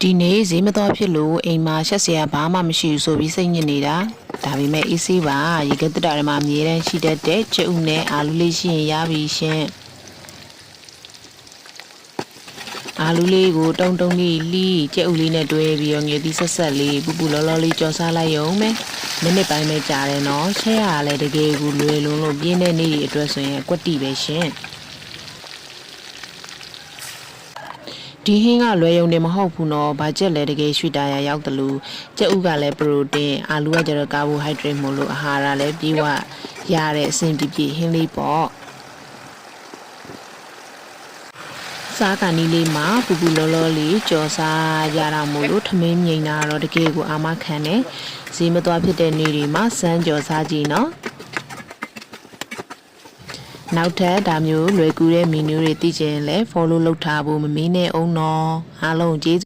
ဒီနေ့ဈေးမတော်ဖြစ်လို့အိမ်မှာရှက်စရာဘာမှမရှိဘူးဆိုပြီးစိတ်ညစ်နေတာဒါပေမဲ့အေးဆေးပါရေကတက်တာတွေမှာအမြဲတမ်းရှိတတ်တဲ့ကျုပ်နဲ့အာလူလေးရှိရင်ရပြီရှင်အာလူလေးကိုတုံတုံလေးလှီးကျုပ်လေးနဲ့တွဲပြီးတော့ငွေသီးဆက်ဆက်လေးပူပူလောလောလေးကြော်စားလိုက်ရုံပဲမိနစ်ပိုင်းပဲကြာတယ်နော်ချက်ရလဲတကယ်ကိုလွယ်လုံးလို့ပြင်းတဲ့နေ့တွေအတွက်ဆိုရင်အကွက်တီပဲရှင်ဒီဟင်းကလွယ်ရုံနဲ့မဟုတ်ဘူးနော်ဘာချက်လဲတကယ်ရွှေတာရရောက်တယ်လို့ကြက်ဥကလည်းပရိုတင်းအာလူကကျတော့ကာဘိုဟိုက်ဒရိတ်မို့လို့အာဟာရလည်းပြေဝရတဲ့အဆင်ပြေပြေဟင်းလေးပေါ့စားကန်ဒီလေးမှာပူပူလောလောလေးကြော်စားရတာမို့လို့ထမင်းမြိန်တာတော့တကယ်ကိုအာမခံတယ်ဈေးမသွားဖြစ်တဲ့နေ့တွေမှာစမ်းကြော်စားကြည့်နော်နောက်ထပ်ဒါမျိုးလွယ်ကူတဲ့မီနူတွေသိချင်လဲ follow လုပ်ထားဖို့မမေးနဲ့အောင်နော်အားလုံးကျေး